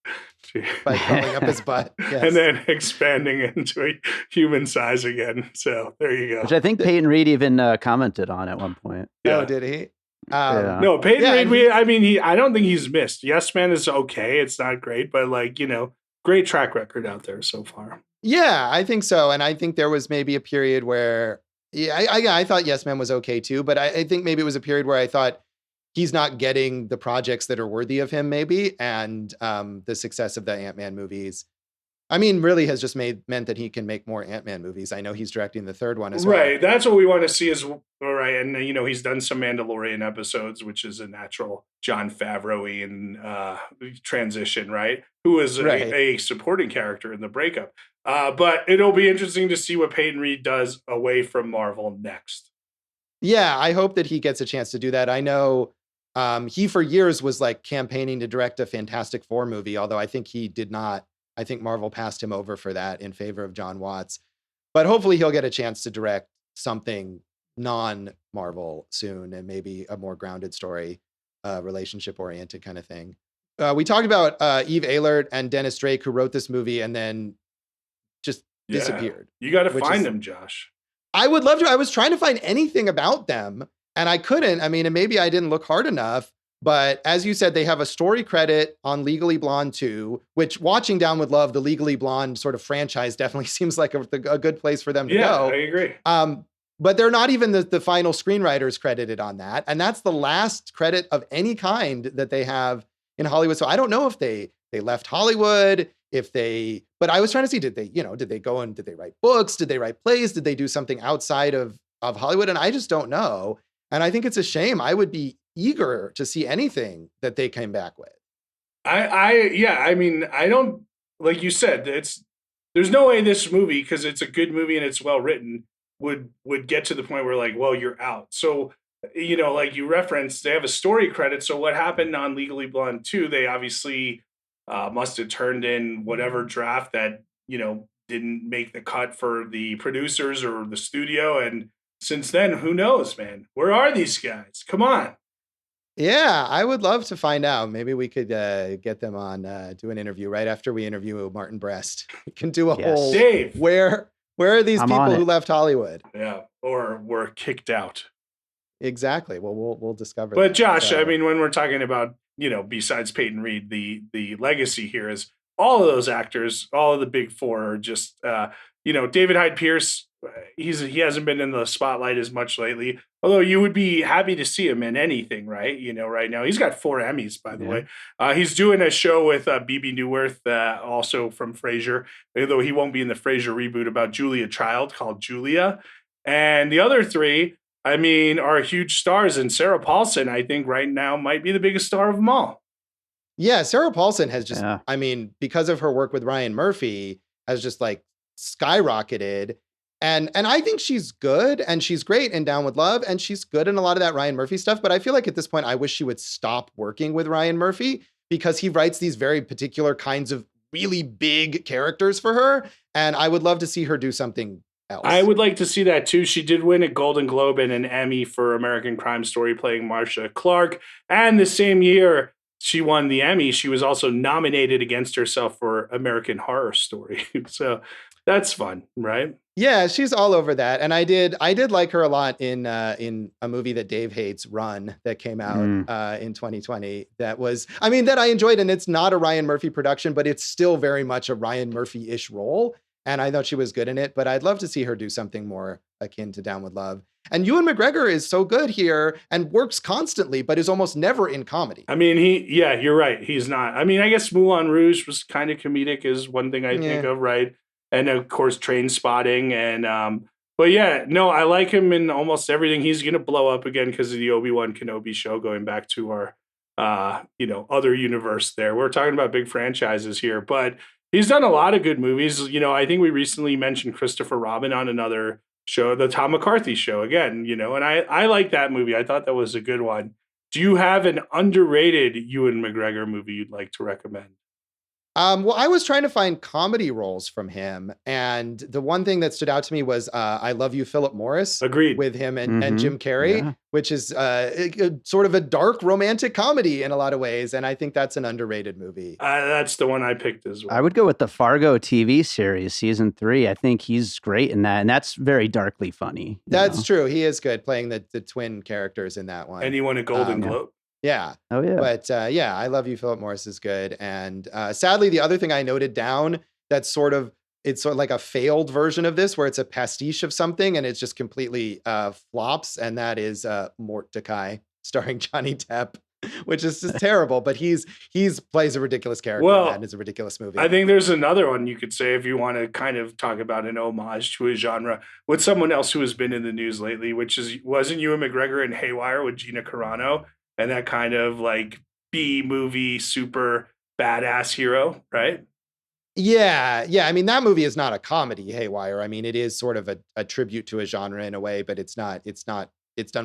Speaker 1: by crawling up his butt, yes.
Speaker 2: And then expanding into a human size again. So there you go.
Speaker 3: Which I think Peyton Reed even commented on at one point.
Speaker 1: Yeah. Oh, did he?
Speaker 2: No, Peyton Reed. I don't think he's missed. Yes Man is okay. It's not great, but great track record out there so far.
Speaker 1: Yeah, I think so. And I think there was maybe a period where, I thought Yes Man was okay too, but I think maybe it was a period where I thought he's not getting the projects that are worthy of him, maybe. And the success of the Ant-Man movies, really has just meant that he can make more Ant-Man movies. I know he's directing the third one as well.
Speaker 2: Right. That's what we want to see is all right. And, he's done some Mandalorian episodes, which is a natural Jon Favreau-ian transition, right? Who is a supporting character in The Breakup. But it'll be interesting to see what Peyton Reed does away from Marvel next.
Speaker 1: Yeah, I hope that he gets a chance to do that. I know he for years was campaigning to direct a Fantastic Four movie, although I think he did not. I think Marvel passed him over for that in favor of John Watts. But hopefully he'll get a chance to direct something non-Marvel soon, and maybe a more grounded story, relationship-oriented kind of thing. We talked about Eve Ahlert and Dennis Drake, who wrote this movie and then just disappeared.
Speaker 2: You got to find them, Josh.
Speaker 1: I would love to. I was trying to find anything about them, and I couldn't. And maybe I didn't look hard enough. But as you said, they have a story credit on Legally Blonde 2, which, watching Down with Love, the Legally Blonde sort of franchise definitely seems like a good place for them to go.
Speaker 2: Yeah, I agree.
Speaker 1: But they're not even the final screenwriters credited on that. And that's the last credit of any kind that they have in Hollywood. So I don't know if they left Hollywood, but I was trying to see, did they write books? Did they write plays? Did they do something outside of Hollywood? And I just don't know. And I think it's a shame. I would be eager to see anything that they came back with.
Speaker 2: I mean, I don't, like you said, there's no way this movie, because it's a good movie and it's well written, would get to the point where like, well, you're out. So, like you referenced, they have a story credit. So what happened on Legally Blonde 2, they obviously must have turned in whatever draft that, didn't make the cut for the producers or the studio. And since then, who knows, man? Where are these guys? Come on.
Speaker 1: Yeah, I would love to find out. Maybe we could get them on, do an interview right after we interview Martin Brest. We can do a whole
Speaker 2: Dave.
Speaker 1: Where are these people who left Hollywood?
Speaker 2: Yeah, or were kicked out.
Speaker 1: Exactly. Well, we'll discover.
Speaker 2: But Josh, I mean, when we're talking about, besides Peyton Reed, the legacy here is all of those actors, all of the big four are just, David Hyde Pierce. He hasn't been in the spotlight as much lately, although you would be happy to see him in anything, right? Right now he's got 4 Emmys, by the way. He's doing a show with BB Newirth, also from Frasier, although he won't be in the Frasier reboot, about Julia Child called Julia. And the other 3, I mean, are huge stars. And Sarah Paulson, I think right now might be the biggest star of them all.
Speaker 1: Yeah, Sarah Paulson has just, I mean, because of her work with Ryan Murphy, has just like skyrocketed. And I think she's good and she's great in Down with Love and she's good in a lot of that Ryan Murphy stuff. But I feel like at this point, I wish she would stop working with Ryan Murphy because he writes these very particular kinds of really big characters for her. And I would love to see her do something else.
Speaker 2: I would like to see that too. She did win a Golden Globe and an Emmy for American Crime Story playing Marcia Clark. And the same year she won the Emmy, she was also nominated against herself for American Horror Story. So that's fun, right?
Speaker 1: Yeah, she's all over that. And I did like her a lot in a movie that Dave hates, Run, that came out in 2020. That I enjoyed, and it's not a Ryan Murphy production, but it's still very much a Ryan Murphy-ish role. And I thought she was good in it, but I'd love to see her do something more akin to Down with Love. And Ewan McGregor is so good here and works constantly, but is almost never in comedy.
Speaker 2: I mean, you're right. He's not. I mean, I guess Moulin Rouge was kind of comedic is one thing I think of, right? And of course, Train Spotting. And, but yeah, no, I like him in almost everything. He's going to blow up again because of the Obi-Wan Kenobi show, going back to our, other universe there. We're talking about big franchises here, but he's done a lot of good movies. I think we recently mentioned Christopher Robin on another show, the Tom McCarthy show again, and I like that movie. I thought that was a good one. Do you have an underrated Ewan McGregor movie you'd like to recommend?
Speaker 1: Well, I was trying to find comedy roles from him, and the one thing that stood out to me was I Love You, Philip Morris.
Speaker 2: Agreed.
Speaker 1: With him and Jim Carrey, which is sort of a dark romantic comedy in a lot of ways, and I think that's an underrated movie.
Speaker 2: That's the one I picked as well.
Speaker 3: I would go with the Fargo TV series, season 3. I think he's great in that, and that's very darkly funny.
Speaker 1: That's true. He is good playing the twin characters in that one.
Speaker 2: And he won a Golden Globe.
Speaker 1: Yeah.
Speaker 3: Oh, yeah.
Speaker 1: But I Love You, Philip Morris is good. And sadly, the other thing I noted down that's sort of like a failed version of this, where it's a pastiche of something and it's just completely flops. And that is Mordecai, starring Johnny Depp, which is just terrible. But he's plays a ridiculous character. And it's a ridiculous movie.
Speaker 2: I think there's another one you could say if you want to kind of talk about an homage to a genre with someone else who has been in the news lately, wasn't Ewan McGregor in Haywire with Gina Carano? And that kind of like B movie, super badass hero, right?
Speaker 1: Yeah. I mean, that movie is not a comedy, Haywire. I mean, it is sort of a tribute to a genre in a way, but it's done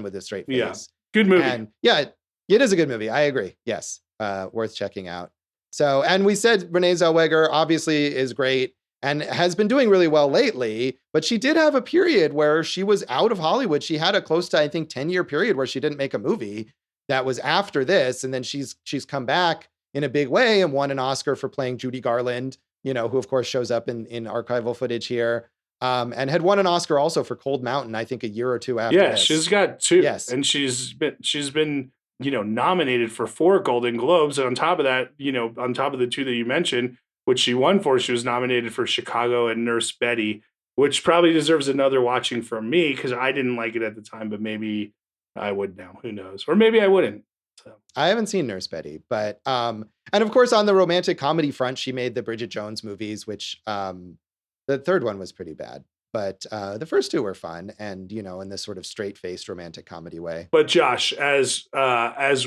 Speaker 1: with a straight face.
Speaker 2: Yeah. Good movie.
Speaker 1: And it is a good movie. I agree. Yes. Worth checking out. So, and we said Renee Zellweger obviously is great and has been doing really well lately, but she did have a period where she was out of Hollywood. She had a close to, I think, 10-year period where she didn't make a movie. That was after this, and then she's come back in a big way and won an Oscar for playing Judy Garland, who of course shows up in archival footage here, and had won an Oscar also for Cold Mountain, I think a year or two after.
Speaker 2: Yeah,
Speaker 1: this.
Speaker 2: She's got 2.
Speaker 1: Yes,
Speaker 2: and she's been nominated for 4 Golden Globes, and on top of that, on top of the 2 that you mentioned, which she won for, she was nominated for Chicago and Nurse Betty, which probably deserves another watching from me because I didn't like it at the time, but maybe I would now. Who knows? Or maybe I wouldn't. So
Speaker 1: I haven't seen Nurse Betty, but and of course on the romantic comedy front, she made the Bridget Jones movies, which the third one was pretty bad, but the first two were fun, and in this sort of straight-faced romantic comedy way.
Speaker 2: But Josh, as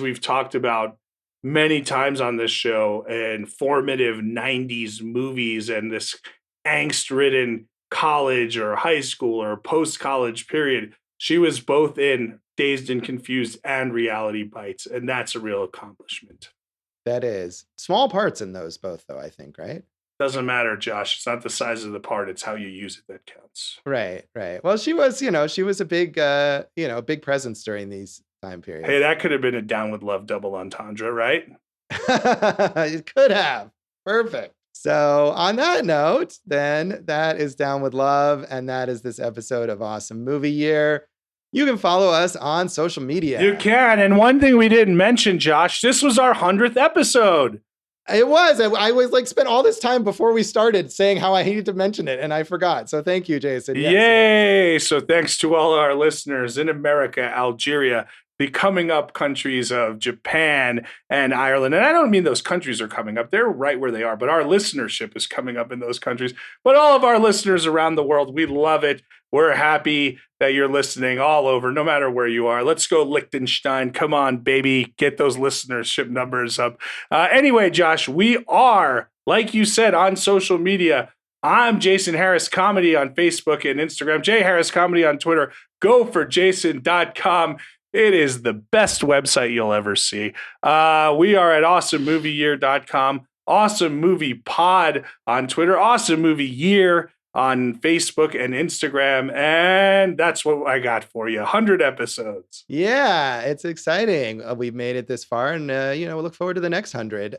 Speaker 2: we've talked about many times on this show, and formative 90s movies and this angst-ridden college or high school or post-college period, she was both in Dazed and Confused and Reality Bites, and that's a real accomplishment.
Speaker 1: That is. Small parts in those both, though, I think, right?
Speaker 2: Doesn't matter, Josh. It's not the size of the part, it's how you use it that counts.
Speaker 1: Right. Well, she was a big, big presence during these time periods.
Speaker 2: Hey, that could have been a Down with Love double entendre, right?
Speaker 1: It could have. Perfect. So on that note, then that is Down with Love, and that is this episode of Awesome Movie Year. You can follow us on social media.
Speaker 2: You can. And one thing we didn't mention, Josh, this was our 100th episode.
Speaker 1: It was. I was spent all this time before we started saying how I hated to mention it, and I forgot. So thank you, Jason.
Speaker 2: Yes. Yay. So thanks to all our listeners in America, Algeria, the coming up countries of Japan and Ireland. And I don't mean those countries are coming up. They're right where they are. But our listenership is coming up in those countries. But all of our listeners around the world, we love it. We're happy that you're listening all over, no matter where you are. Let's go Liechtenstein. Come on, baby. Get those listenership numbers up. Anyway, Josh, we are, like you said, on social media. I'm Jason Harris Comedy on Facebook and Instagram. Jay Harris Comedy on Twitter. GoForJason.com. It is the best website you'll ever see. We are at awesomemovieyear.com, Awesome Movie Pod on Twitter, Awesome Movie Year on Facebook and Instagram. And that's what I got for you. 100 episodes.
Speaker 1: Yeah, it's exciting. We've made it this far, and we look forward to the next 100.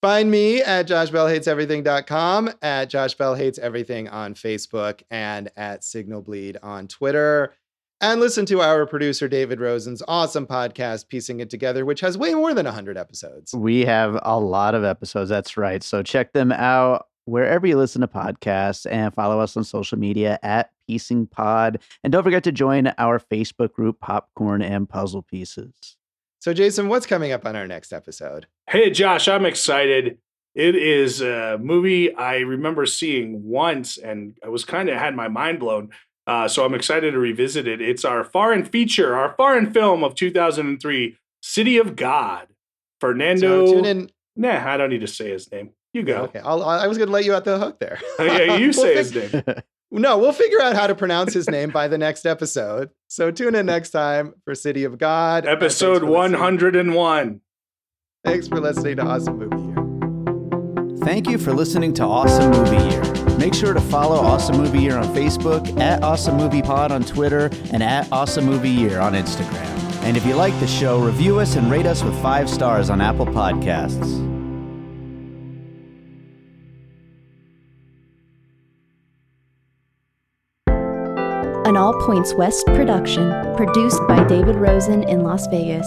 Speaker 1: Find me at joshbellhateseverything.com, at joshbellhateseverything on Facebook, and at Signal Bleed on Twitter. And listen to our producer, David Rosen's awesome podcast, Piecing It Together, which has way more than 100 episodes.
Speaker 3: We have a lot of episodes. That's right. So check them out wherever you listen to podcasts, and follow us on social media at Piecing Pod. And don't forget to join our Facebook group, Popcorn and Puzzle Pieces.
Speaker 1: So, Jason, what's coming up on our next episode?
Speaker 2: Hey, Josh, I'm excited. It is a movie I remember seeing once, and I was had my mind blown. So I'm excited to revisit it. It's our foreign feature, our foreign film of 2003, City of God. Fernando.
Speaker 1: So tune in.
Speaker 2: Nah, I don't need to say his name. You go.
Speaker 1: Okay, I was going to let you out the hook there.
Speaker 2: Yeah, you say his name.
Speaker 1: No, we'll figure out how to pronounce his name by the next episode. So tune in next time for City of God.
Speaker 2: Episode 101.
Speaker 1: Thanks for listening to Awesome Movie Year.
Speaker 3: Thank you for listening to Awesome Movie Year. Make sure to follow Awesome Movie Year on Facebook, at Awesome Movie Pod on Twitter, and at Awesome Movie Year on Instagram. And if you like the show, review us and rate us with 5 stars on Apple Podcasts.
Speaker 4: An All Points West production, produced by David Rosen in Las Vegas.